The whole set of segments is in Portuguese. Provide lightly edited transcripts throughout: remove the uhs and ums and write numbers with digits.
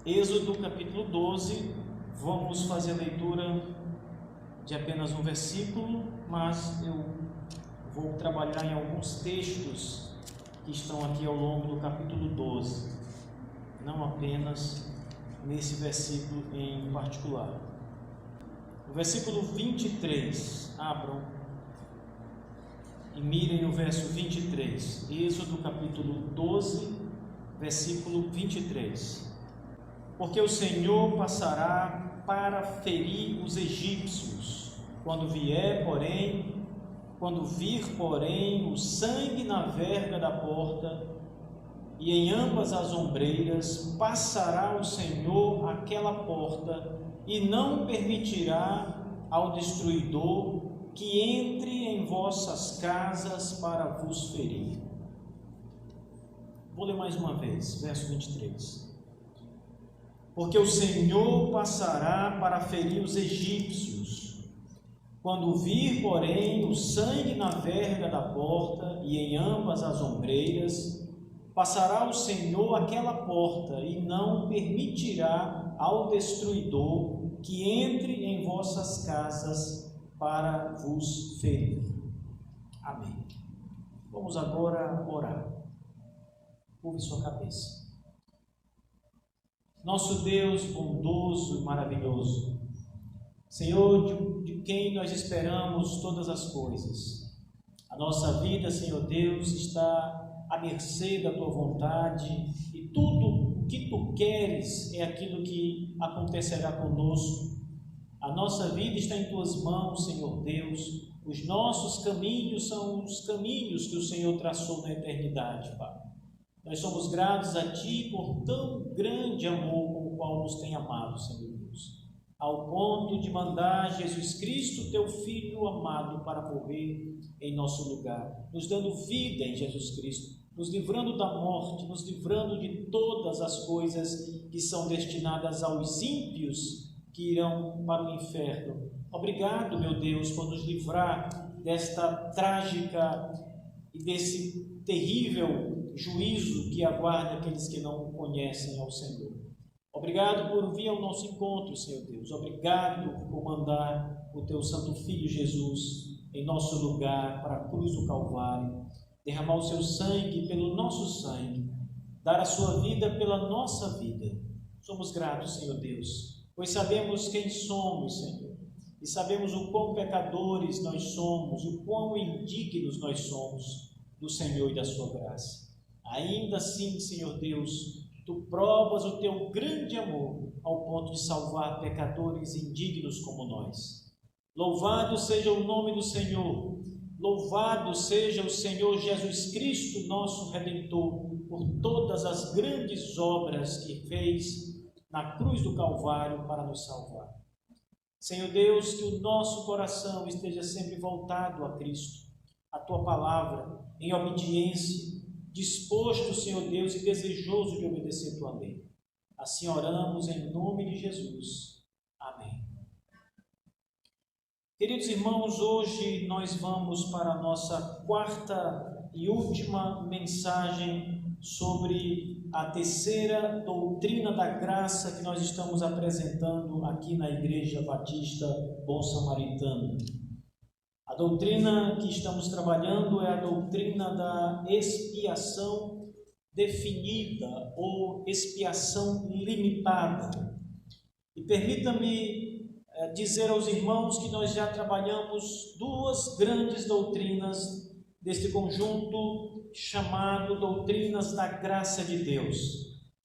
Êxodo capítulo 12, vamos fazer a leitura de apenas um versículo, mas eu vou trabalhar em alguns textos que estão aqui ao longo do capítulo 12, não apenas nesse versículo em particular. O versículo 23, abram e mirem no verso 23, Êxodo capítulo 12, versículo 23. Porque o Senhor passará para ferir os egípcios, quando vir, porém, o sangue na verga da porta e em ambas as ombreiras, passará o Senhor aquela porta e não permitirá ao destruidor que entre em vossas casas para vos ferir. Vou ler mais uma vez, verso 23. Porque o Senhor passará para ferir os egípcios, quando vir, porém, o sangue na verga da porta e em ambas as ombreiras, passará o Senhor aquela porta e não permitirá ao destruidor que entre em vossas casas para vos ferir. Amém. Vamos agora orar. Curve sua cabeça. Nosso Deus bondoso e maravilhoso, Senhor, de quem nós esperamos todas as coisas, a nossa vida, Senhor Deus, está à mercê da Tua vontade e tudo o que Tu queres é aquilo que acontecerá conosco. A nossa vida está em Tuas mãos, Senhor Deus, os nossos caminhos são os caminhos que o Senhor traçou na eternidade, Pai. Nós somos gratos a Ti por tão grande amor com o qual nos tem amado, Senhor Deus, ao ponto de mandar Jesus Cristo, Teu Filho amado, para morrer em nosso lugar, nos dando vida em Jesus Cristo, nos livrando da morte, nos livrando de todas as coisas que são destinadas aos ímpios que irão para o inferno. Obrigado, meu Deus, por nos livrar desta trágica e desse terrível juízo que aguarda aqueles que não conhecem ao Senhor. Obrigado por vir ao nosso encontro, Senhor Deus. Obrigado por mandar o Teu Santo Filho Jesus em nosso lugar para a cruz do Calvário, derramar o Seu sangue pelo nosso sangue, dar a Sua vida pela nossa vida. Somos gratos, Senhor Deus, pois sabemos quem somos, Senhor, e sabemos o quão pecadores nós somos, o quão indignos nós somos do Senhor e da Sua graça. Ainda assim, Senhor Deus, Tu provas o Teu grande amor ao ponto de salvar pecadores indignos como nós. Louvado seja o nome do Senhor, louvado seja o Senhor Jesus Cristo, nosso Redentor, por todas as grandes obras que fez na cruz do Calvário para nos salvar. Senhor Deus, que o nosso coração esteja sempre voltado a Cristo, a Tua palavra, em obediência, disposto, Senhor Deus, e desejoso de obedecer Tua lei. Assim oramos em nome de Jesus. Amém. Queridos irmãos, hoje nós vamos para a nossa quarta e última mensagem sobre a terceira doutrina da graça que nós estamos apresentando aqui na Igreja Batista Bom Samaritano. A doutrina que estamos trabalhando é a doutrina da expiação definida ou expiação limitada. E permita-me dizer aos irmãos que nós já trabalhamos duas grandes doutrinas deste conjunto chamado doutrinas da graça de Deus.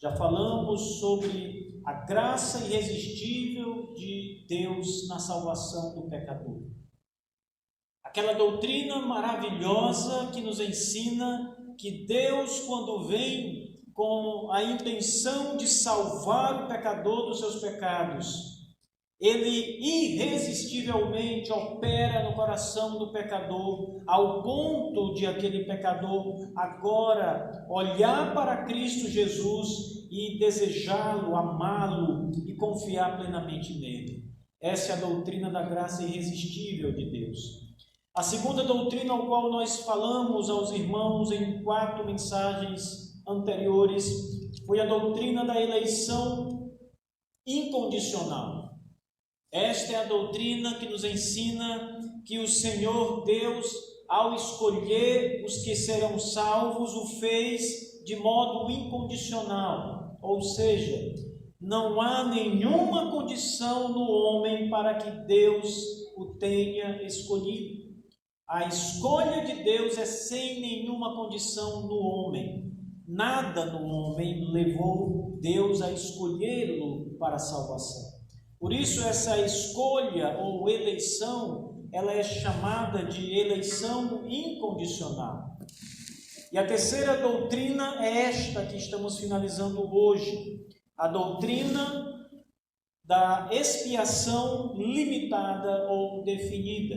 Já falamos sobre a graça irresistível de Deus na salvação do pecador. Aquela doutrina maravilhosa que nos ensina que Deus, quando vem com a intenção de salvar o pecador dos seus pecados, Ele irresistivelmente opera no coração do pecador, ao ponto de aquele pecador agora olhar para Cristo Jesus e desejá-lo, amá-lo e confiar plenamente nele. Essa é a doutrina da graça irresistível de Deus. A segunda doutrina ao qual nós falamos aos irmãos em 4 mensagens anteriores foi a doutrina da eleição incondicional. Esta é a doutrina que nos ensina que o Senhor Deus, ao escolher os que serão salvos, o fez de modo incondicional. Ou seja, não há nenhuma condição no homem para que Deus o tenha escolhido. A escolha de Deus é sem nenhuma condição no homem. Nada no homem levou Deus a escolhê-lo para a salvação. Por isso essa escolha ou eleição, ela é chamada de eleição incondicional. E a terceira doutrina é esta que estamos finalizando hoje, a doutrina da expiação limitada ou definida.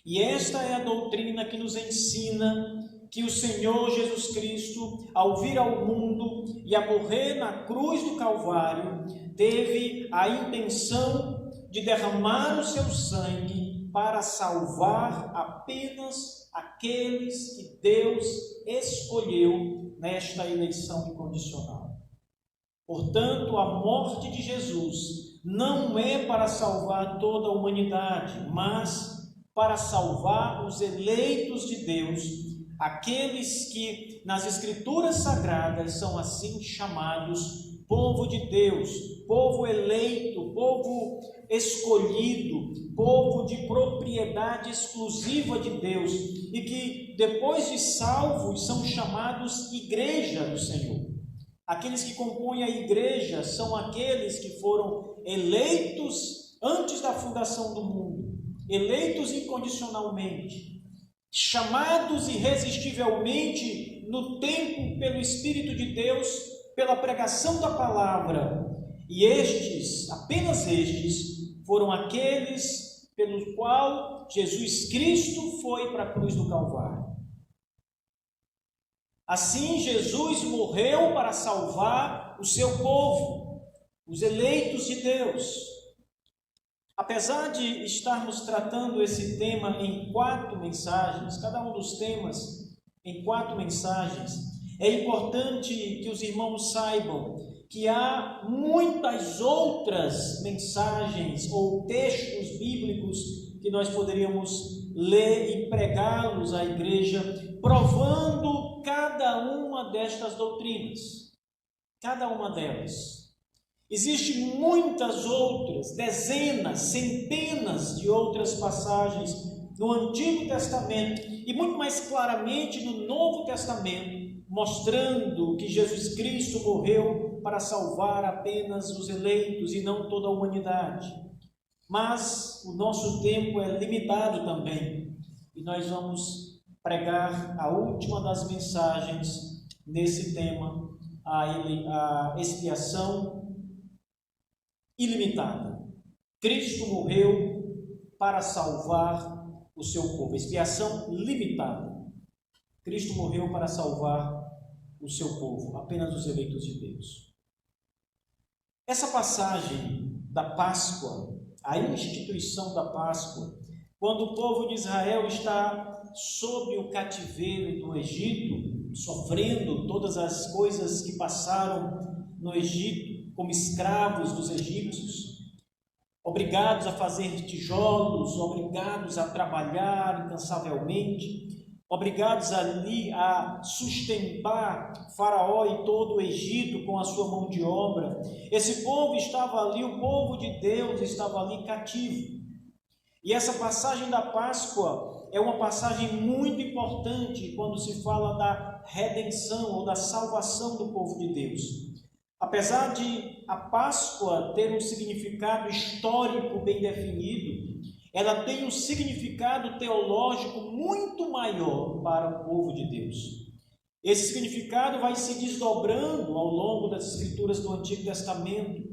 E esta é a doutrina que nos ensina que o Senhor Jesus Cristo, ao vir ao mundo e a morrer na cruz do Calvário, teve a intenção de derramar o seu sangue para salvar apenas aqueles que Deus escolheu nesta eleição incondicional. Portanto, a morte de Jesus não é para salvar toda a humanidade, mas para salvar os eleitos de Deus, aqueles que nas Escrituras Sagradas são assim chamados povo de Deus, povo eleito, povo escolhido, povo de propriedade exclusiva de Deus, e que depois de salvos são chamados igreja do Senhor. Aqueles que compõem a igreja são aqueles que foram eleitos antes da fundação do mundo, eleitos incondicionalmente, chamados irresistivelmente no tempo pelo Espírito de Deus, pela pregação da palavra. E estes, apenas estes, foram aqueles pelo qual Jesus Cristo foi para a cruz do Calvário. Assim, Jesus morreu para salvar o seu povo, os eleitos de Deus. Apesar de estarmos tratando esse tema em 4 mensagens, cada um dos temas em 4 mensagens, é importante que os irmãos saibam que há muitas outras mensagens ou textos bíblicos que nós poderíamos ler e pregá-los à igreja, provando cada uma destas doutrinas, cada uma delas. Existem muitas outras, dezenas, centenas de outras passagens no Antigo Testamento e muito mais claramente no Novo Testamento, mostrando que Jesus Cristo morreu para salvar apenas os eleitos e não toda a humanidade. Mas o nosso tempo é limitado também e nós vamos pregar a última das mensagens nesse tema, a expiação ilimitada. Cristo morreu para salvar o seu povo. Expiação limitada. Cristo morreu para salvar o seu povo, apenas os eleitos de Deus. Essa passagem da Páscoa, a instituição da Páscoa, quando o povo de Israel está sob o cativeiro do Egito, sofrendo todas as coisas que passaram no Egito, como escravos dos egípcios, obrigados a fazer tijolos, obrigados a trabalhar incansavelmente, obrigados ali a sustentar Faraó e todo o Egito com a sua mão de obra. Esse povo estava ali, o povo de Deus estava ali cativo. E essa passagem da Páscoa é uma passagem muito importante quando se fala da redenção ou da salvação do povo de Deus. Apesar de a Páscoa ter um significado histórico bem definido, ela tem um significado teológico muito maior para o povo de Deus. Esse significado vai se desdobrando ao longo das escrituras do Antigo Testamento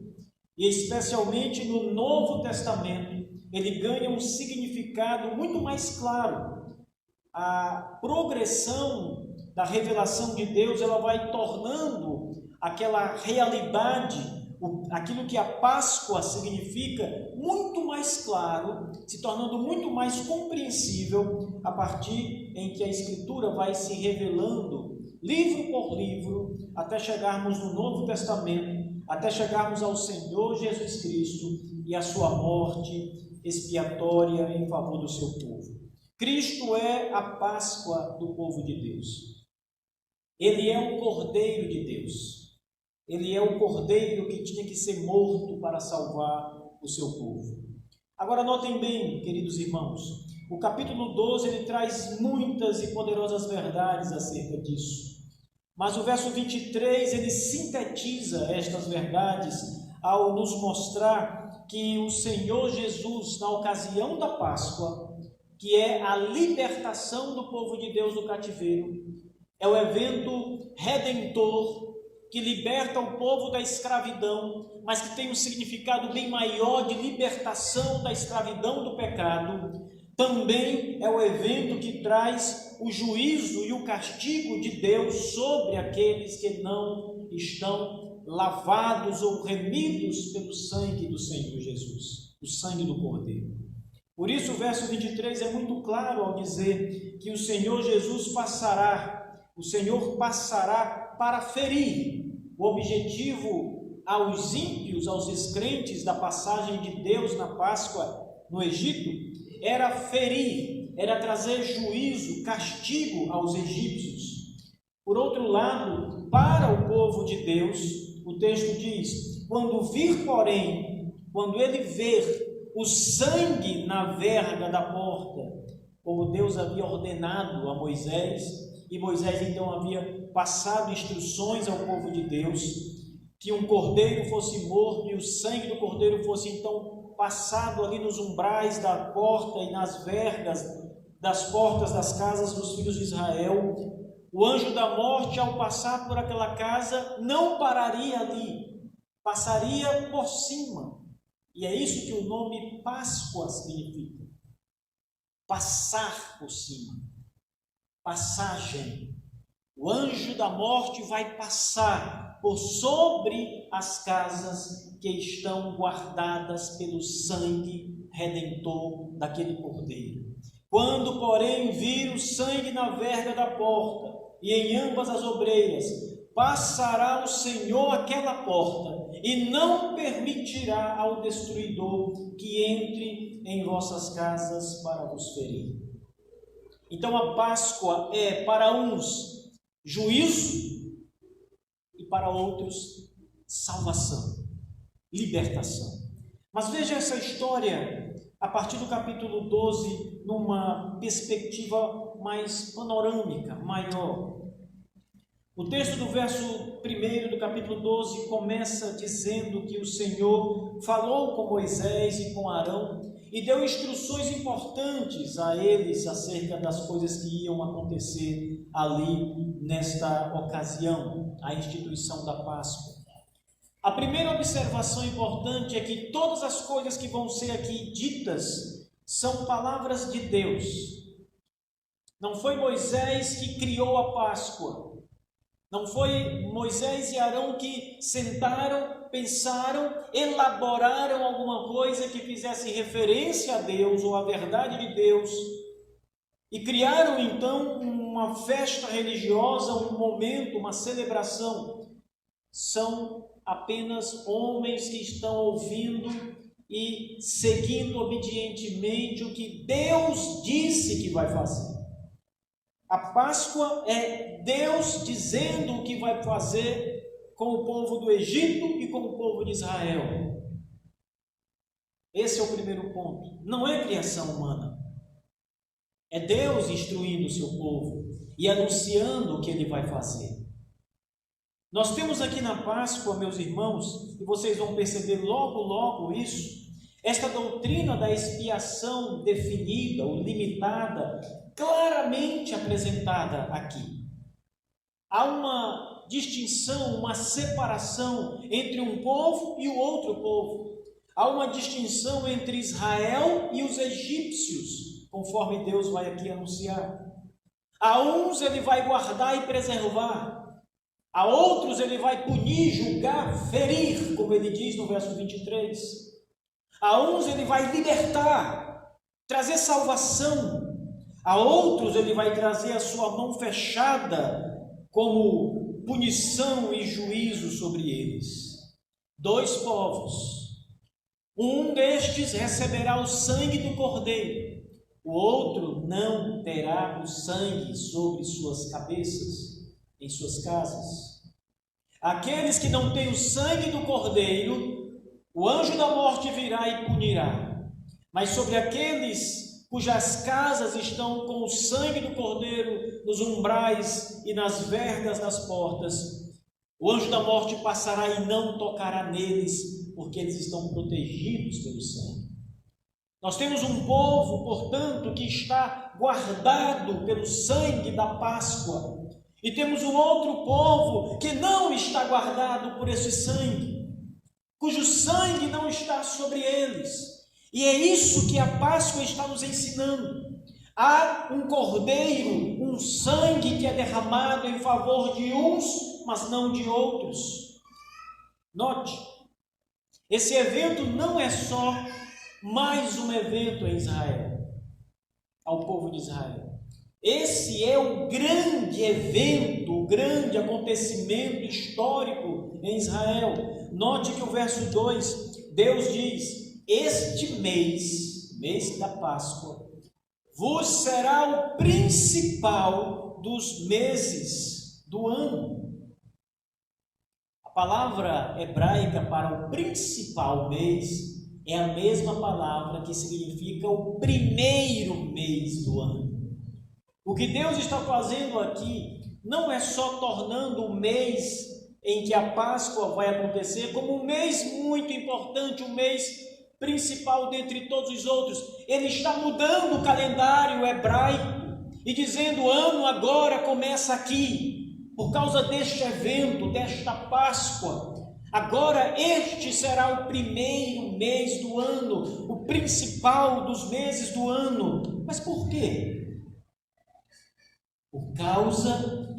e especialmente no Novo Testamento, ele ganha um significado muito mais claro. A progressão da revelação de Deus, ela vai tornando aquela realidade, aquilo que a Páscoa significa, muito mais claro, se tornando muito mais compreensível a partir em que a Escritura vai se revelando livro por livro, até chegarmos no Novo Testamento, até chegarmos ao Senhor Jesus Cristo e a sua morte expiatória em favor do seu povo. Cristo é a Páscoa do povo de Deus. Ele é o Cordeiro de Deus. Ele é o Cordeiro que tinha que ser morto para salvar o seu povo. Agora notem bem, queridos irmãos, o capítulo 12 ele traz muitas e poderosas verdades acerca disso. Mas o verso 23 ele sintetiza estas verdades ao nos mostrar que o Senhor Jesus, na ocasião da Páscoa, que é a libertação do povo de Deus do cativeiro, é o evento redentor que liberta o povo da escravidão, mas que tem um significado bem maior de libertação da escravidão do pecado. Também é o evento que traz o juízo e o castigo de Deus sobre aqueles que não estão lavados ou remidos pelo sangue do Senhor Jesus, o sangue do Cordeiro. Por isso o verso 23 é muito claro ao dizer que o Senhor Jesus passará para ferir. O objetivo aos ímpios, aos descrentes da passagem de Deus na Páscoa no Egito, era ferir, era trazer juízo, castigo aos egípcios. Por outro lado, para o povo de Deus, o texto diz: quando ele ver o sangue na verga da porta, como Deus havia ordenado a Moisés, e Moisés então havia passado instruções ao povo de Deus, que um cordeiro fosse morto e o sangue do cordeiro fosse então passado ali nos umbrais da porta e nas vergas das portas das casas dos filhos de Israel. O anjo da morte, ao passar por aquela casa, não pararia ali, passaria por cima. E é isso que o nome Páscoa significa: passar por cima, passagem. O anjo da morte vai passar por sobre as casas que estão guardadas pelo sangue redentor daquele cordeiro. Quando, porém, vir o sangue na verga da porta e em ambas as obreiras, passará o Senhor aquela porta e não permitirá ao destruidor que entre em vossas casas para vos ferir. Então a Páscoa é para uns juízo e para outros salvação, libertação. Mas veja essa história a partir do capítulo 12 numa perspectiva mais panorâmica, maior. O texto do verso 1 do capítulo 12 começa dizendo que o Senhor falou com Moisés e com Arão e deu instruções importantes a eles acerca das coisas que iam acontecer ali nesta ocasião, a instituição da Páscoa. A primeira observação importante é que todas as coisas que vão ser aqui ditas são palavras de Deus. Não foi Moisés que criou a Páscoa. Não foi Moisés e Arão que sentaram, pensaram, elaboraram alguma coisa que fizesse referência a Deus ou à verdade de Deus e criaram então uma festa religiosa, um momento, uma celebração. São apenas homens que estão ouvindo e seguindo obedientemente o que Deus disse que vai fazer. A Páscoa é Deus dizendo o que vai fazer com o povo do Egito e com o povo de Israel. Esse é o primeiro ponto. Não é criação humana. É Deus instruindo o seu povo e anunciando o que ele vai fazer. Nós temos aqui na Páscoa, meus irmãos, e vocês vão perceber logo isso, esta doutrina da expiação definida ou limitada, claramente apresentada aqui. Há uma distinção, uma separação entre um povo e o outro povo. Há uma distinção entre Israel e os egípcios, conforme Deus vai aqui anunciar. A uns ele vai guardar e preservar. A outros ele vai punir, julgar, ferir, como ele diz no verso 23. A uns ele vai libertar, trazer salvação. A outros ele vai trazer a sua mão fechada, como punição e juízo sobre eles. 2 povos. Um destes receberá o sangue do cordeiro, o outro não terá o sangue sobre suas cabeças, em suas casas. Aqueles que não têm o sangue do cordeiro, o anjo da morte virá e punirá. Mas sobre aqueles cujas casas estão com o sangue do cordeiro nos umbrais e nas vergas das portas, o anjo da morte passará e não tocará neles, porque eles estão protegidos pelo sangue. Nós temos um povo, portanto, que está guardado pelo sangue da Páscoa. E temos um outro povo que não está guardado por esse sangue, cujo sangue não está sobre eles. E é isso que a Páscoa está nos ensinando. Há um cordeiro, um sangue que é derramado em favor de uns, mas não de outros. Note, esse evento não é só mais um evento em Israel, ao povo de Israel. Esse é o grande evento, o grande acontecimento histórico em Israel. Note que o verso 2, Deus diz: este mês da Páscoa, vos será o principal dos meses do ano. A palavra hebraica para o principal mês é a mesma palavra que significa o primeiro mês do ano. O que Deus está fazendo aqui não é só tornando o mês em que a Páscoa vai acontecer como um mês muito importante, um mês principal dentre todos os outros. Ele está mudando o calendário hebraico e dizendo: o ano agora começa aqui, por causa deste evento, desta Páscoa. Agora este será o primeiro mês do ano, o principal dos meses do ano. Mas por quê? Por causa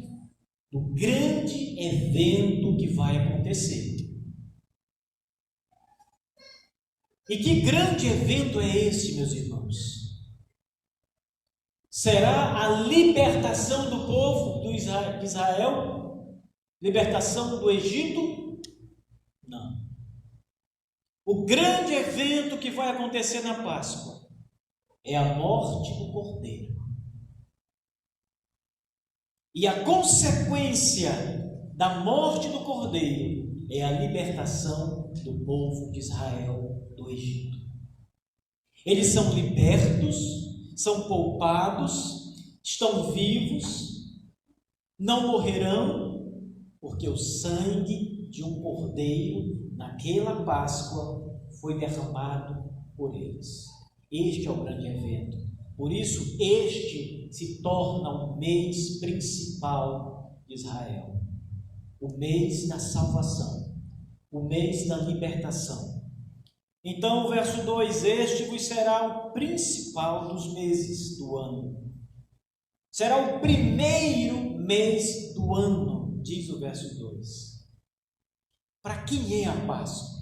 do grande evento que vai acontecer. E que grande evento é esse, meus irmãos? Será a libertação do povo de Israel? Libertação do Egito? Não. O grande evento que vai acontecer na Páscoa é a morte do Cordeiro. E a consequência da morte do Cordeiro é a libertação do povo de Israel do Egito. Eles são libertos, são poupados, estão vivos, não morrerão, porque o sangue de um cordeiro naquela Páscoa foi derramado por eles. Este é o grande evento. Por isso, este se torna o mês principal de Israel, o mês da salvação, o mês da libertação. Então, o verso 2: este vos será o principal dos meses do ano. Será o primeiro mês do ano, diz o verso 2. Para quem é a Páscoa?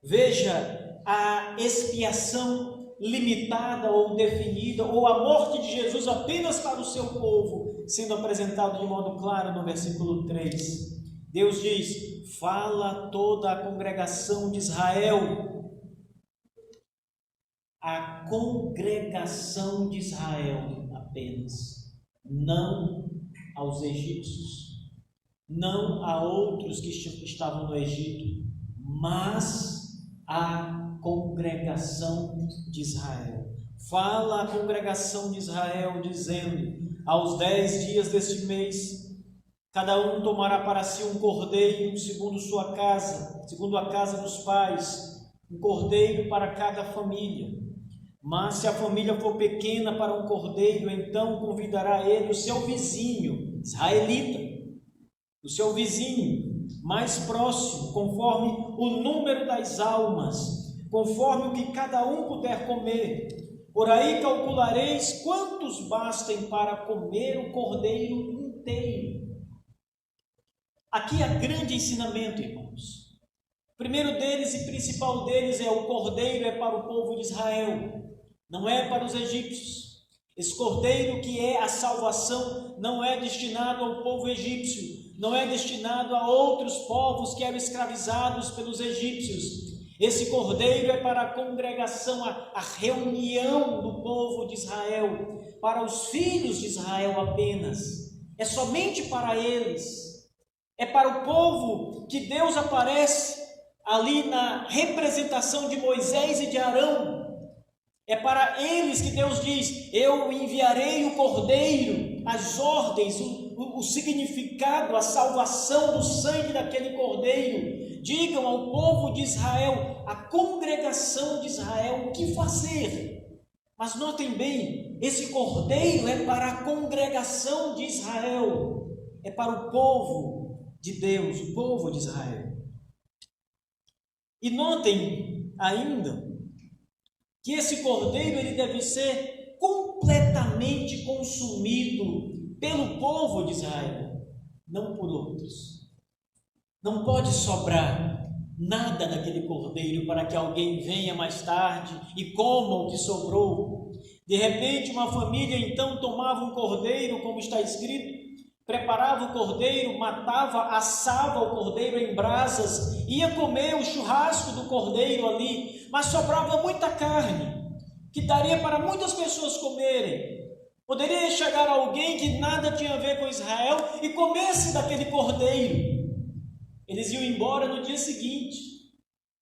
Veja a expiação limitada ou definida, ou a morte de Jesus apenas para o seu povo, sendo apresentado de modo claro no versículo 3. Deus diz: fala toda a congregação de Israel. A congregação de Israel apenas, não aos egípcios, não a outros que estavam no Egito, mas a congregação de Israel. Fala a congregação de Israel dizendo: aos 10 dias deste mês, cada um tomará para si um cordeiro segundo sua casa, segundo a casa dos pais, um cordeiro para cada família. Mas se a família for pequena para um cordeiro, então convidará ele o seu vizinho israelita, o seu vizinho mais próximo, conforme o número das almas, conforme o que cada um puder comer. Por aí calculareis quantos bastem para comer o cordeiro inteiro. Aqui há grande ensinamento, irmãos. O primeiro deles e principal deles é: o cordeiro é para o povo de Israel, não é para os egípcios. Esse cordeiro que é a salvação não é destinado ao povo egípcio, não é destinado a outros povos que eram escravizados pelos egípcios. Esse cordeiro é para a congregação, a reunião do povo de Israel, para os filhos de Israel apenas. É somente para eles. É para o povo que Deus aparece ali na representação de Moisés e de Arão. É para eles que Deus diz: eu enviarei o cordeiro, as ordens, o significado, a salvação do sangue daquele cordeiro. Digam ao povo de Israel, a congregação de Israel, o que fazer. Mas notem bem, esse cordeiro é para a congregação de Israel, é para o povo de Deus, o povo de Israel. E notem ainda que esse cordeiro ele deve ser completamente consumido pelo povo de Israel, não por outros. Não pode sobrar nada daquele cordeiro para que alguém venha mais tarde e coma o que sobrou. De repente, uma família então tomava um cordeiro, como está escrito, preparava o cordeiro, matava, assava o cordeiro em brasas, ia comer o churrasco do cordeiro ali, mas sobrava muita carne, que daria para muitas pessoas comerem. Poderia chegar alguém que nada tinha a ver com Israel e comesse daquele cordeiro. Eles iam embora no dia seguinte.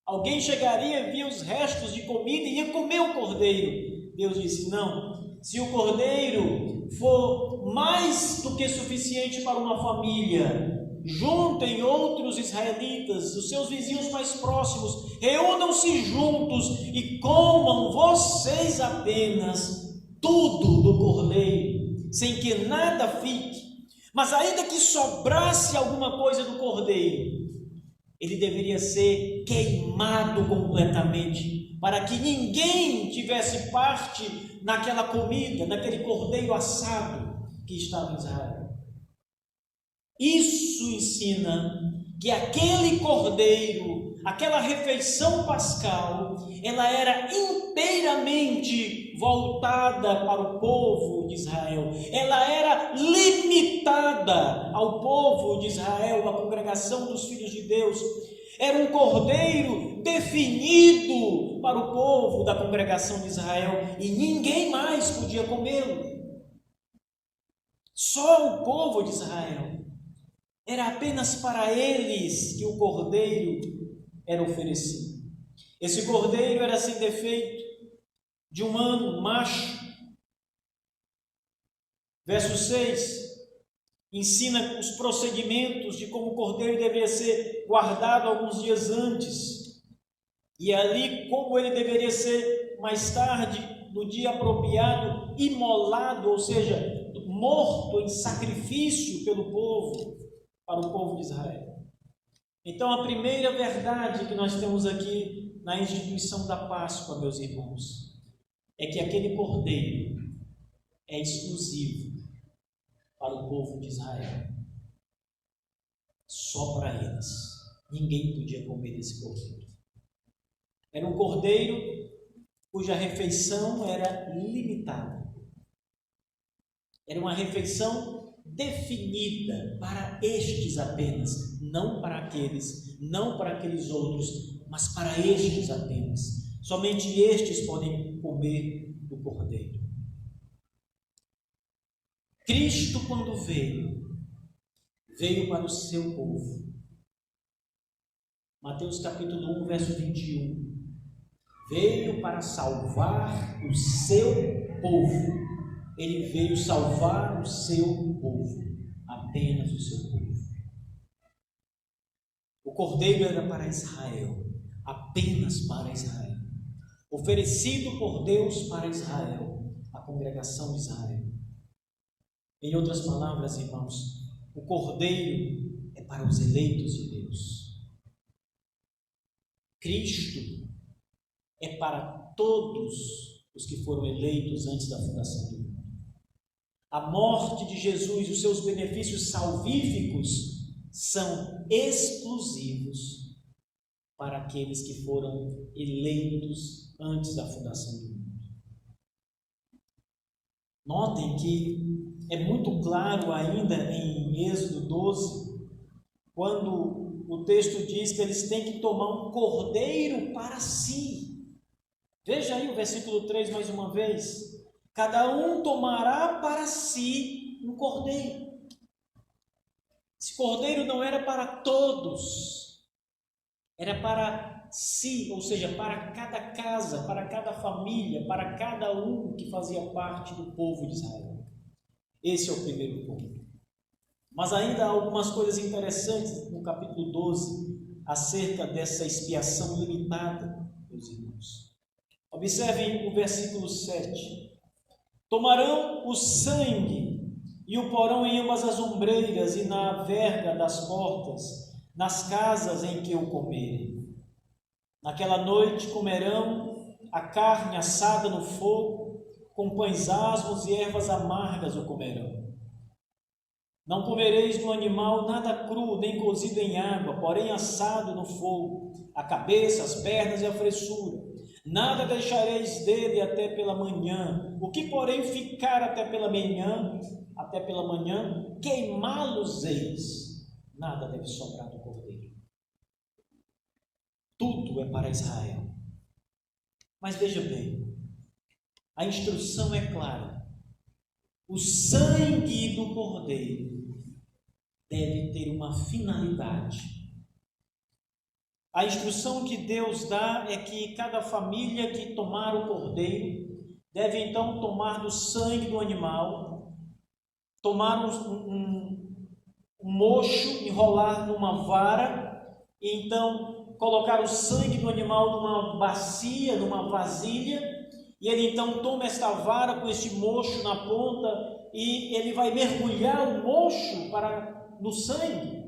Alguém chegaria, via os restos de comida e ia comer o cordeiro. Deus disse: não, se o cordeiro for mais do que suficiente para uma família, juntem outros israelitas, os seus vizinhos mais próximos, reúnam-se juntos e comam vocês apenas tudo do cordeiro, sem que nada fique. Mas ainda que sobrasse alguma coisa do cordeiro, ele deveria ser queimado completamente, para que ninguém tivesse parte naquela comida, naquele cordeiro assado que estava em Israel. Isso ensina que aquele cordeiro, aquela refeição pascal, ela era inteiramente voltada para o povo de Israel. Ela era limitada ao povo de Israel, à congregação dos filhos de Deus. Era um cordeiro definido para o povo da congregação de Israel e ninguém mais podia comê-lo. Só o povo de Israel. Era apenas para eles que o cordeiro era oferecido. Esse cordeiro era sem defeito, de um ano, macho. Verso 6 ensina os procedimentos de como o cordeiro deveria ser guardado alguns dias antes. E ali como ele deveria ser mais tarde, no dia apropriado, imolado, ou seja, morto em sacrifício pelo povo, para o povo de Israel. Então, a primeira verdade que nós temos aqui na instituição da Páscoa, meus irmãos, é que aquele cordeiro é exclusivo para o povo de Israel. Só para eles. Ninguém podia comer desse cordeiro. Era um cordeiro cuja refeição era limitada. Era uma refeição definida para estes apenas, não para aqueles outros, mas para estes apenas. Somente estes podem comer do cordeiro. Cristo, quando veio para o seu povo. Mateus capítulo 1, verso 21. Veio para salvar o seu povo. Ele veio salvar o seu povo, apenas o seu povo. O cordeiro era para Israel, apenas para Israel, oferecido por Deus para Israel, a congregação de Israel. Em outras palavras, irmãos, o cordeiro é para os eleitos de Deus. Cristo é para todos os que foram eleitos antes da fundação do mundo. A morte de Jesus e os seus benefícios salvíficos são exclusivos para aqueles que foram eleitos antes da fundação do mundo. Notem que é muito claro ainda em Êxodo 12, quando o texto diz que eles têm que tomar um cordeiro para si. Veja aí o versículo 3 mais uma vez. Cada um tomará para si um cordeiro. Esse cordeiro não era para todos, era para si, ou seja, para cada casa, para cada família, para cada um que fazia parte do povo de Israel. Esse é o primeiro ponto. Mas ainda há algumas coisas interessantes no capítulo 12, acerca dessa expiação limitada, meus irmãos. Observem o versículo 7. Tomarão o sangue e o porão em ambas as ombreiras e na verga das portas, nas casas em que o comerem. Naquela noite comerão a carne assada no fogo, com pães asmos e ervas amargas o comerão. Não comereis do animal nada cru, nem cozido em água, porém assado no fogo, a cabeça, as pernas e a fressura. Nada deixareis dele até pela manhã. O que, porém, ficar até pela manhã, queimá-los-eis. Nada deve sobrar do cordeiro. Tudo é para Israel. Mas veja bem, a instrução é clara. O sangue do cordeiro deve ter uma finalidade. A instrução que Deus dá é que cada família que tomar o cordeiro deve então tomar do sangue do animal, tomar um mocho, enrolar numa vara e então colocar o sangue do animal numa bacia, numa vasilha, e ele então toma esta vara com este mocho na ponta e ele vai mergulhar o mocho no sangue.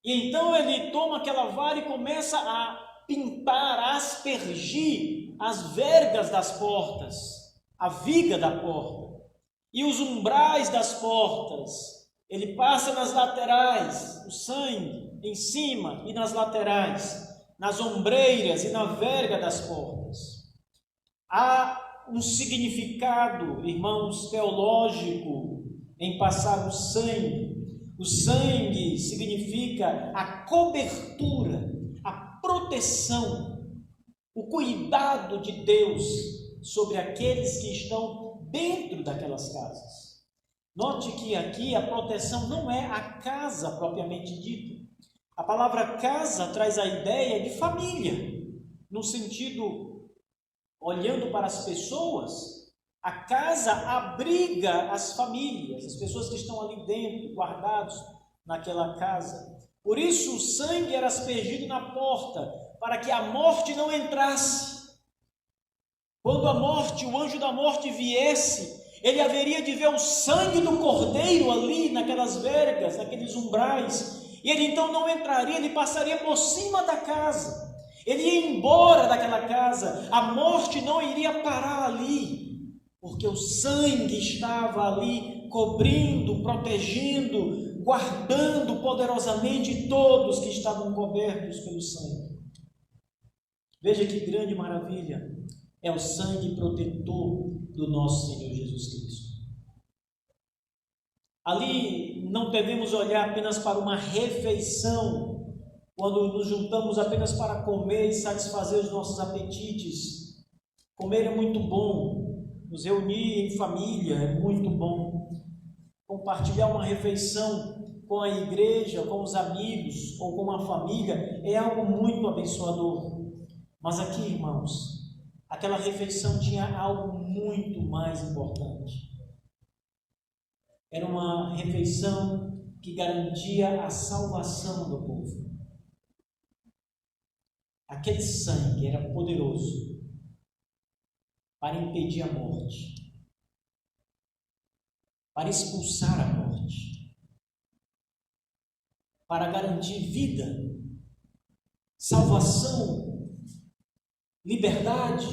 E então ele toma aquela vara e começa a pintar, a aspergir as vergas das portas, a viga da porta e os umbrais das portas. Ele passa nas laterais, o sangue em cima e nas laterais, nas ombreiras e na verga das portas. Há um significado, irmãos, teológico em passar o sangue. O sangue significa a cobertura, a proteção, o cuidado de Deus sobre aqueles que estão dentro daquelas casas. Note que aqui a proteção não é a casa propriamente dita. A palavra casa traz a ideia de família, no sentido, olhando para as pessoas. A casa abriga as famílias, as pessoas que estão ali dentro, guardados naquela casa. Por isso o sangue era aspergido na porta, para que a morte não entrasse. Quando a morte, o anjo da morte viesse, ele haveria de ver o sangue do cordeiro ali, naquelas vergas, naqueles umbrais, e ele então não entraria, ele passaria por cima da casa, ele ia embora daquela casa, a morte não iria parar ali, porque o sangue estava ali cobrindo, protegendo, guardando poderosamente todos que estavam cobertos pelo sangue. Veja que grande maravilha é o sangue protetor do nosso Senhor Jesus Cristo. Ali não devemos olhar apenas para uma refeição, quando nos juntamos apenas para comer e satisfazer os nossos apetites. Comer é muito bom. Nos reunir em família é muito bom. Compartilhar uma refeição com a igreja, com os amigos ou com a família é algo muito abençoador. Mas aqui, irmãos, aquela refeição tinha algo muito mais importante. Era uma refeição que garantia a salvação do povo. Aquele sangue era poderoso para impedir a morte, para expulsar a morte, para garantir vida, salvação, liberdade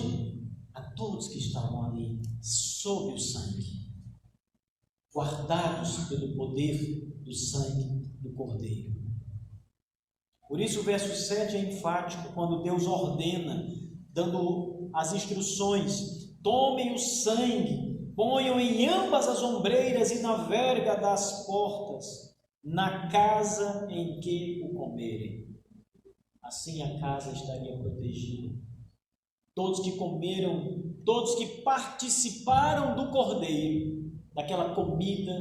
a todos que estavam ali, sob o sangue, guardados pelo poder do sangue do Cordeiro. Por isso o verso 7 é enfático, quando Deus ordena, dando as instruções: tomem o sangue ponham em ambas as ombreiras e na verga das portas, na casa em que o comerem. Assim a casa estaria protegida. Todos que comeram, todos que participaram do cordeiro, daquela comida,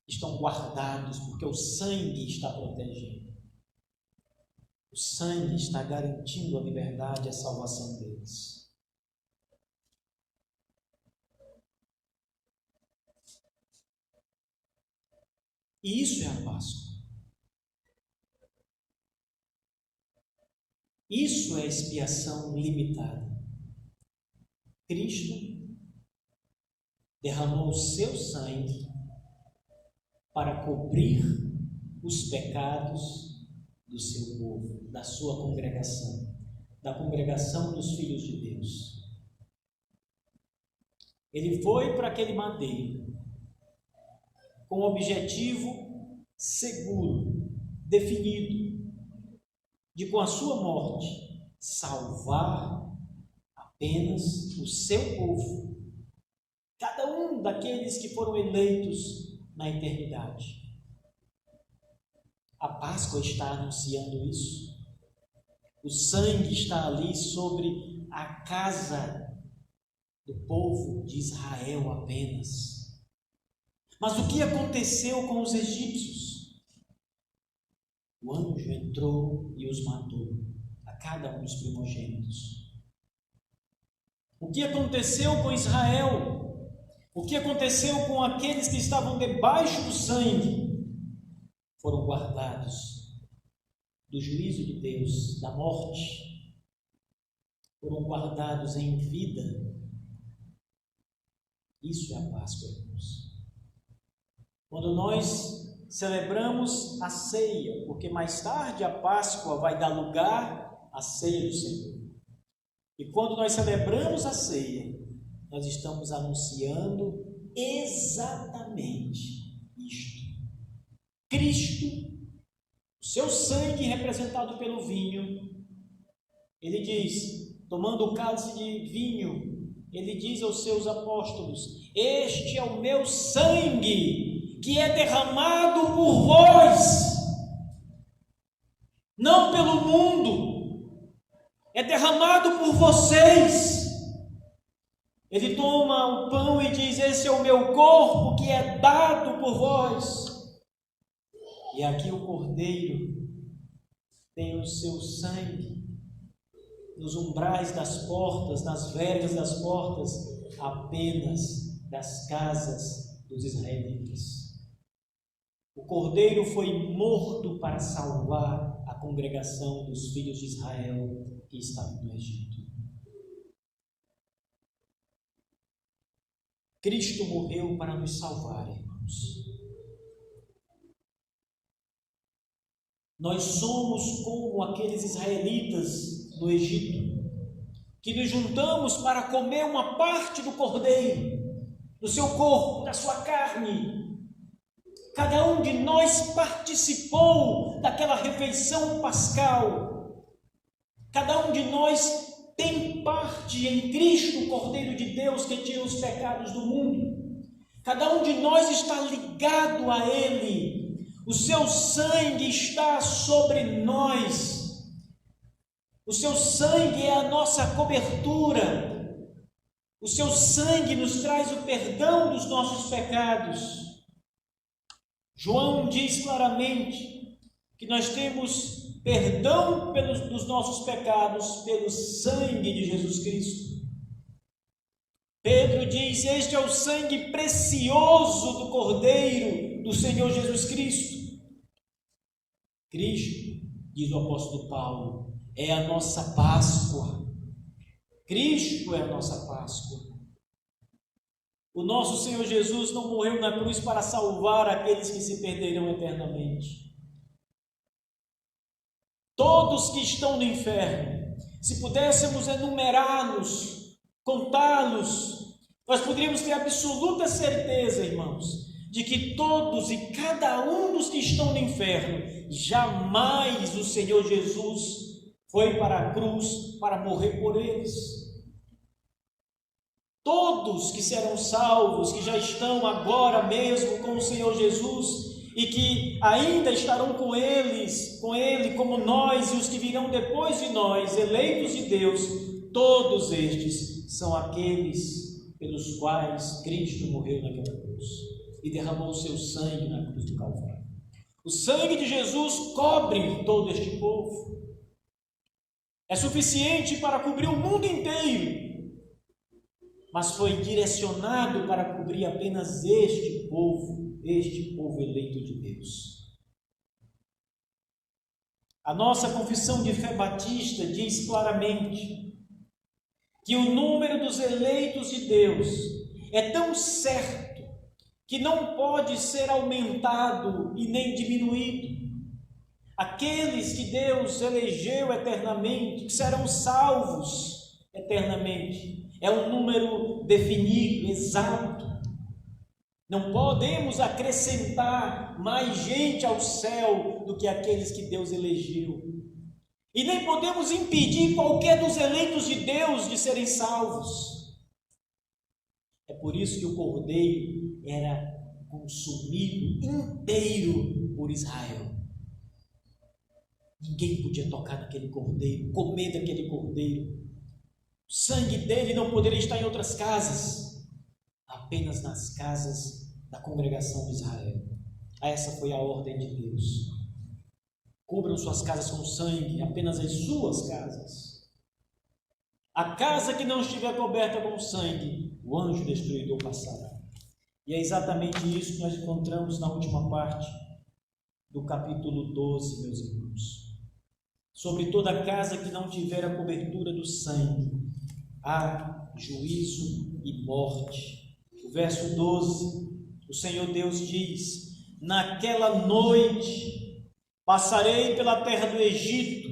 estão guardados, porque o sangue está protegendo. O sangue está garantindo a liberdade e a salvação deles. E isso é a Páscoa. Isso é a expiação limitada. Cristo derramou o seu sangue para cobrir os pecados do seu povo, da sua congregação, da congregação dos filhos de Deus. Ele foi para aquele madeiro com um objetivo seguro, definido, de com a sua morte salvar apenas o seu povo, cada um daqueles que foram eleitos na eternidade. A Páscoa está anunciando isso. O sangue está ali sobre a casa do povo de Israel apenas. Mas o que aconteceu com os egípcios? O anjo entrou e os matou, a cada um dos primogênitos. O que aconteceu com Israel? O que aconteceu com aqueles que estavam debaixo do sangue? Foram guardados do juízo de Deus, da morte. Foram guardados em vida. Isso é a Páscoa, irmãos. Quando nós celebramos a ceia, porque mais tarde a Páscoa vai dar lugar à ceia do Senhor. E quando nós celebramos a ceia, nós estamos anunciando exatamente isto. Cristo, o seu sangue representado pelo vinho, ele diz, tomando o cálice de vinho, ele diz aos seus apóstolos: este é o meu sangue, que é derramado por vós, não pelo mundo, é derramado por vocês. Ele toma o pão e diz: esse é o meu corpo, que é dado por vós. E aqui o cordeiro tem o seu sangue nos umbrais das portas, nas vergas das portas, apenas das casas dos israelitas. O cordeiro foi morto para salvar a congregação dos filhos de Israel que estavam no Egito. Cristo morreu para nos salvar, irmãos. Nós somos como aqueles israelitas no Egito, que nos juntamos para comer uma parte do cordeiro, do seu corpo, da sua carne. Cada um de nós participou daquela refeição pascal. Cada um de nós tem parte em Cristo, o Cordeiro de Deus, que tira os pecados do mundo. Cada um de nós está ligado a Ele. O seu sangue está sobre nós. O seu sangue é a nossa cobertura. O seu sangue nos traz o perdão dos nossos pecados. João diz claramente que nós temos perdão dos nossos pecados pelo sangue de Jesus Cristo. Pedro diz: este é o sangue precioso do Cordeiro do Senhor Jesus Cristo. Cristo, diz o apóstolo Paulo, é a nossa Páscoa. Cristo é a nossa Páscoa. O nosso Senhor Jesus não morreu na cruz para salvar aqueles que se perderão eternamente. Todos que estão no inferno, se pudéssemos enumerá-los, contá-los, nós poderíamos ter absoluta certeza, irmãos, de que todos e cada um dos que estão no inferno, jamais o Senhor Jesus foi para a cruz para morrer por eles. Todos que serão salvos, que já estão agora mesmo com o Senhor Jesus e que ainda estarão com Ele como nós e os que virão depois de nós, eleitos de Deus, todos estes são aqueles pelos quais Cristo morreu naquela cruz e derramou o seu sangue na cruz do Calvário. O sangue de Jesus cobre todo este povo. É suficiente para cobrir o mundo inteiro, mas foi direcionado para cobrir apenas este povo eleito de Deus. A nossa confissão de fé batista diz claramente que o número dos eleitos de Deus é tão certo que não pode ser aumentado e nem diminuído. Aqueles que Deus elegeu eternamente, que serão salvos eternamente, é um número definido, exato. Não podemos acrescentar mais gente ao céu do que aqueles que Deus elegeu. E nem podemos impedir qualquer dos eleitos de Deus de serem salvos. É por isso que o Cordeiro era consumido inteiro por Israel. Ninguém podia tocar naquele Cordeiro, comer daquele Cordeiro. O sangue dele não poderia estar em outras casas, apenas nas casas da congregação de Israel. Essa foi a ordem de Deus. Cubram suas casas com sangue, apenas as suas casas. A casa que não estiver coberta com sangue, o anjo destruidor passará. E é exatamente isso que nós encontramos na última parte do capítulo 12, meus irmãos. Sobre toda casa que não tiver a cobertura do sangue, há juízo e morte. O verso 12, o Senhor Deus diz: naquela noite passarei pela terra do Egito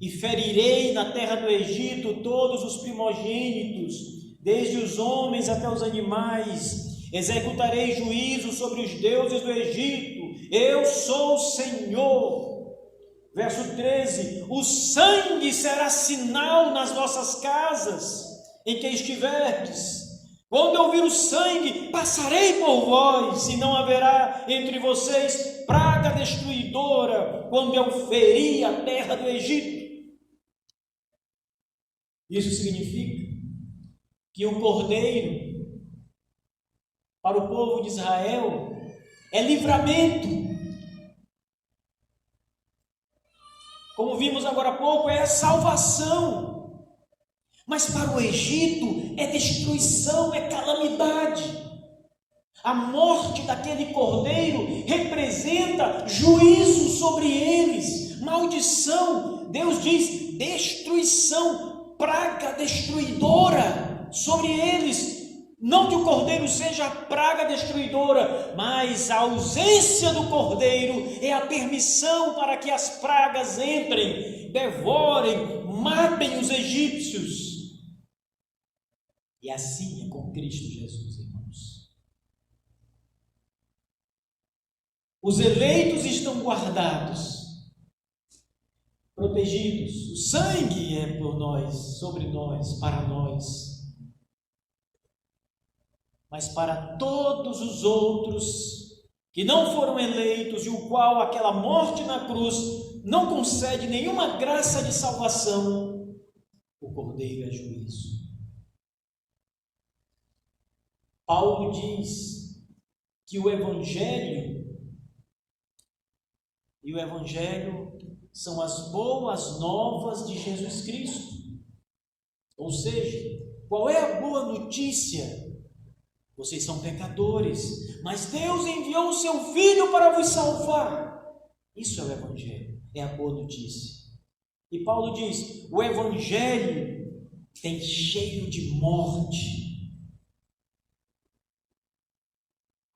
e ferirei na terra do Egito todos os primogênitos, desde os homens até os animais. Executarei juízo sobre os deuses do Egito. Eu sou o Senhor. Verso 13: o sangue será sinal nas vossas casas em que estiverdes. Quando eu vir o sangue, passarei por vós, e não haverá entre vocês praga destruidora, quando eu ferir a terra do Egito. Isso significa que o Cordeiro, para o povo de Israel, é livramento. Como vimos agora há pouco, é salvação. Mas para o Egito é destruição, é calamidade. A morte daquele cordeiro representa juízo sobre eles, maldição. Deus diz destruição, praga destruidora sobre eles. Não que o cordeiro seja a praga destruidora, mas a ausência do cordeiro é a permissão para que as pragas entrem, devorem, matem os egípcios. E assim é com Cristo Jesus, irmãos. Os eleitos estão guardados, protegidos. O sangue é por nós, sobre nós, para nós. Mas para todos os outros que não foram eleitos e o qual aquela morte na cruz não concede nenhuma graça de salvação, o Cordeiro é juízo. Paulo diz que o Evangelho são as boas novas de Jesus Cristo. Ou seja, qual é a boa notícia? Vocês são pecadores, mas Deus enviou o seu Filho para vos salvar. Isso é o Evangelho, é a boa notícia. E Paulo diz: o Evangelho tem cheiro de morte.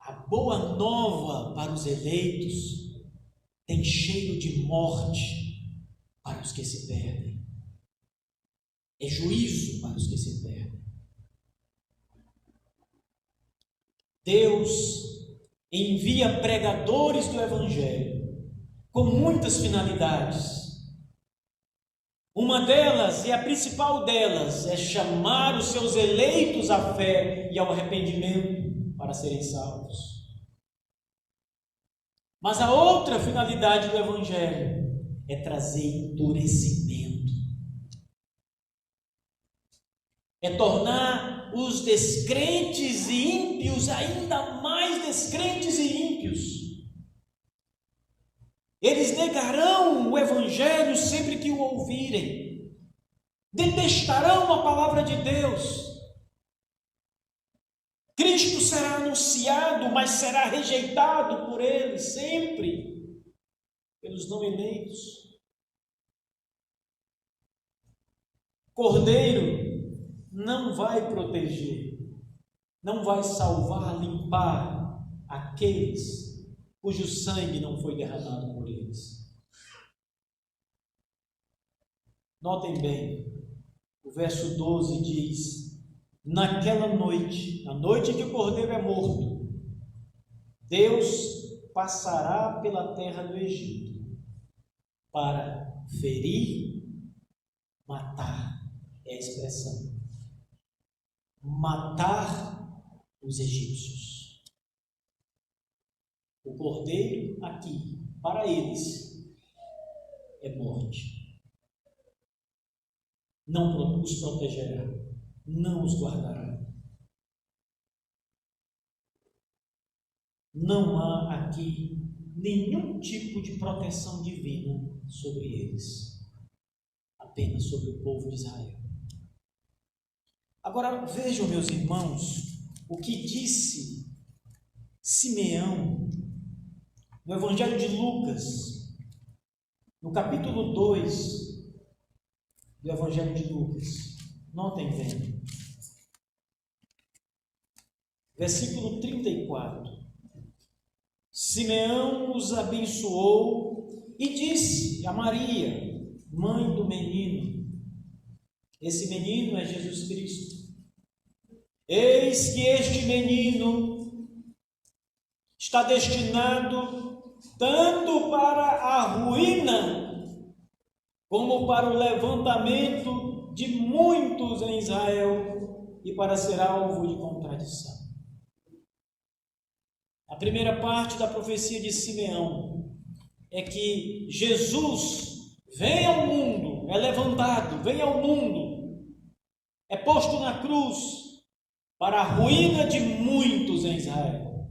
A boa nova para os eleitos tem cheiro de morte para os que se perdem. É juízo para os que se perdem. Deus envia pregadores do Evangelho com muitas finalidades. Uma delas, e a principal delas, é chamar os seus eleitos à fé e ao arrependimento para serem salvos. Mas a outra finalidade do Evangelho é trazer endurecimento. É tornar os descrentes e ímpios ainda mais descrentes e ímpios. Eles negarão o Evangelho sempre que o ouvirem. Detestarão a palavra de Deus. Cristo será anunciado, mas será rejeitado por eles sempre, pelos não eleitos. Cordeiro não vai proteger, não vai salvar, limpar aqueles cujo sangue não foi derramado por eles. Notem bem, o verso 12 diz: naquela noite, a noite em que o cordeiro é morto, Deus passará pela terra do Egito para ferir, matar, é a expressão, matar os egípcios. O cordeiro aqui, para eles, é morte. Não os protegerá, não os guardará. Não há aqui nenhum tipo de proteção divina sobre eles, apenas sobre o povo de Israel. Agora vejam, meus irmãos, o que disse Simeão no Evangelho de Lucas, no capítulo 2 do Evangelho de Lucas. Notem bem, versículo 34. Simeão os abençoou e disse a Maria, mãe do menino, esse menino é Jesus Cristo: eis que este menino está destinado tanto para a ruína como para o levantamento de muitos em Israel e para ser alvo de contradição. A primeira parte da profecia de Simeão é que Jesus vem ao mundo, é levantado, vem ao mundo, é posto na cruz para a ruína de muitos em Israel.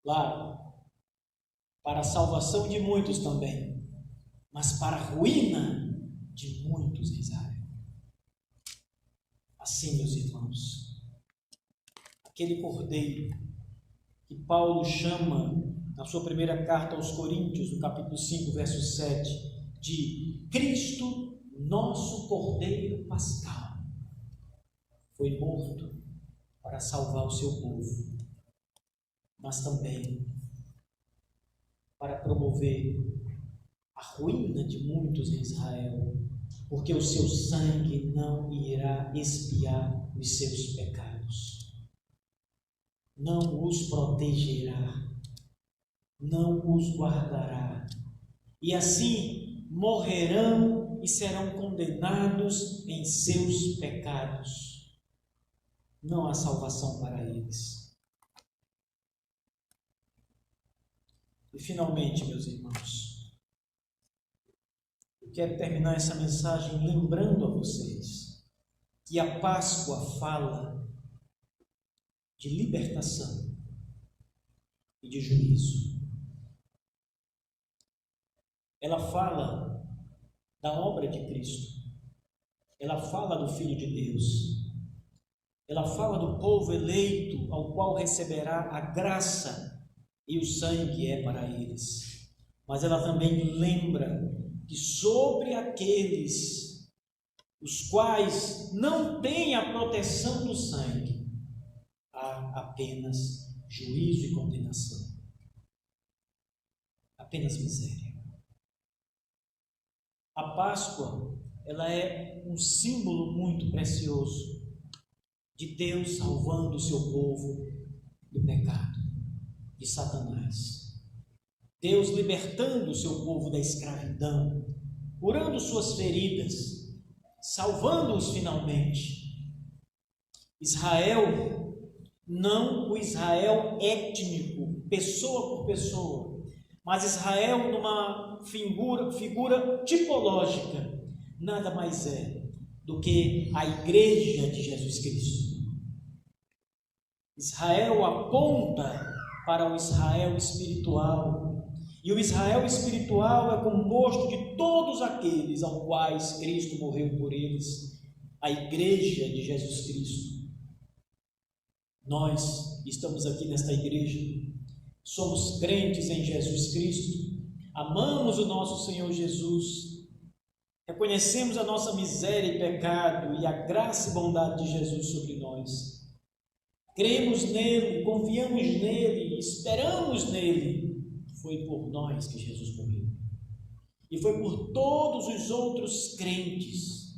Claro, para a salvação de muitos também, mas para a ruína de muitos em Israel. Assim, meus irmãos, aquele cordeiro que Paulo chama na sua primeira carta aos Coríntios, no capítulo 5, verso 7, de Cristo, nosso cordeiro pascal, foi morto para salvar o seu povo, mas também para promover a ruína de muitos em Israel, porque o seu sangue não irá expiar os seus pecados, não os protegerá, não os guardará, e assim morrerão e serão condenados em seus pecados. Não há salvação para eles. E finalmente, meus irmãos, eu quero terminar essa mensagem lembrando a vocês que a Páscoa fala de libertação e de juízo. Ela fala da obra de Cristo, ela fala do Filho de Deus, ela fala do povo eleito ao qual receberá a graça e o sangue é para eles. Mas ela também lembra que sobre aqueles os quais não têm a proteção do sangue, há apenas juízo e condenação, apenas miséria. A Páscoa, ela é um símbolo muito precioso de Deus salvando o seu povo do pecado, de Satanás. Deus libertando o seu povo da escravidão, curando suas feridas, salvando-os finalmente. Israel, não o Israel étnico, pessoa por pessoa, mas Israel numa figura tipológica, nada mais é do que a igreja de Jesus Cristo. Israel aponta para o Israel espiritual, e o Israel espiritual é composto de todos aqueles aos quais Cristo morreu por eles, a igreja de Jesus Cristo. Nós estamos aqui nesta igreja, somos crentes em Jesus Cristo, amamos o nosso Senhor Jesus, reconhecemos a nossa miséria e pecado e a graça e bondade de Jesus sobre nós. Cremos nele, confiamos nele, esperamos nele. Foi por nós que Jesus morreu. E foi por todos os outros crentes,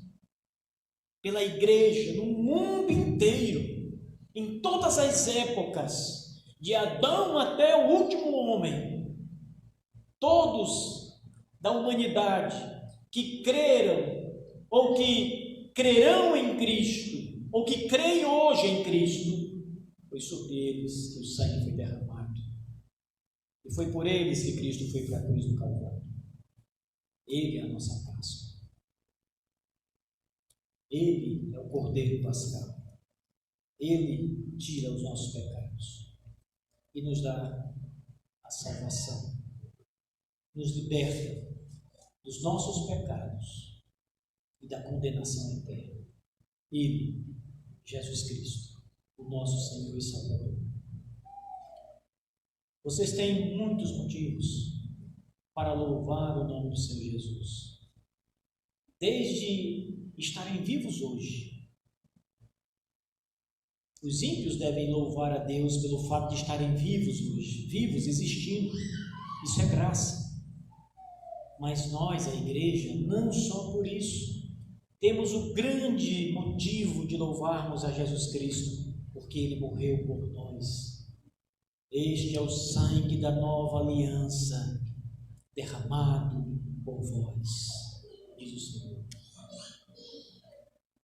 pela igreja, no mundo inteiro, em todas as épocas, de Adão até o último homem, todos da humanidade que creram, ou que crerão em Cristo, ou que creem hoje em Cristo, foi sobre eles que o sangue foi derramado. E foi por eles que Cristo foi para a cruz do Calvário. Ele é a nossa Páscoa. Ele é o Cordeiro Pascal. Ele tira os nossos pecados e nos dá a salvação. Nos liberta dos nossos pecados e da condenação eterna. Ele, Jesus Cristo, o nosso Senhor e Salvador. Vocês têm muitos motivos para louvar o nome do Senhor Jesus. Desde estarem vivos hoje. Os ímpios devem louvar a Deus pelo fato de estarem vivos hoje, vivos, existindo. Isso é graça. Mas nós, a igreja, não só por isso, temos o grande motivo de louvarmos a Jesus Cristo, porque Ele morreu por nós. Este é o sangue da nova aliança, derramado por vós, diz o Senhor.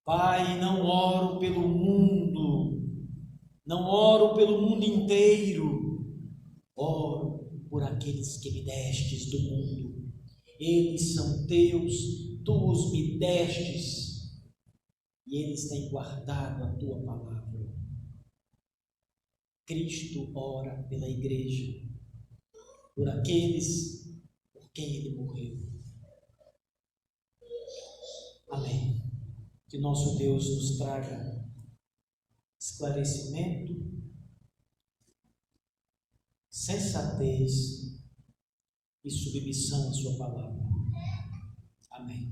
Pai, não oro pelo mundo, não oro pelo mundo inteiro, oro por aqueles que me destes do mundo. Eles são teus, tu os me destes, e eles têm guardado a tua palavra. Cristo ora pela igreja, por aqueles por quem ele morreu. Amém. Que nosso Deus nos traga esclarecimento, sensatez e submissão à sua palavra. Amém.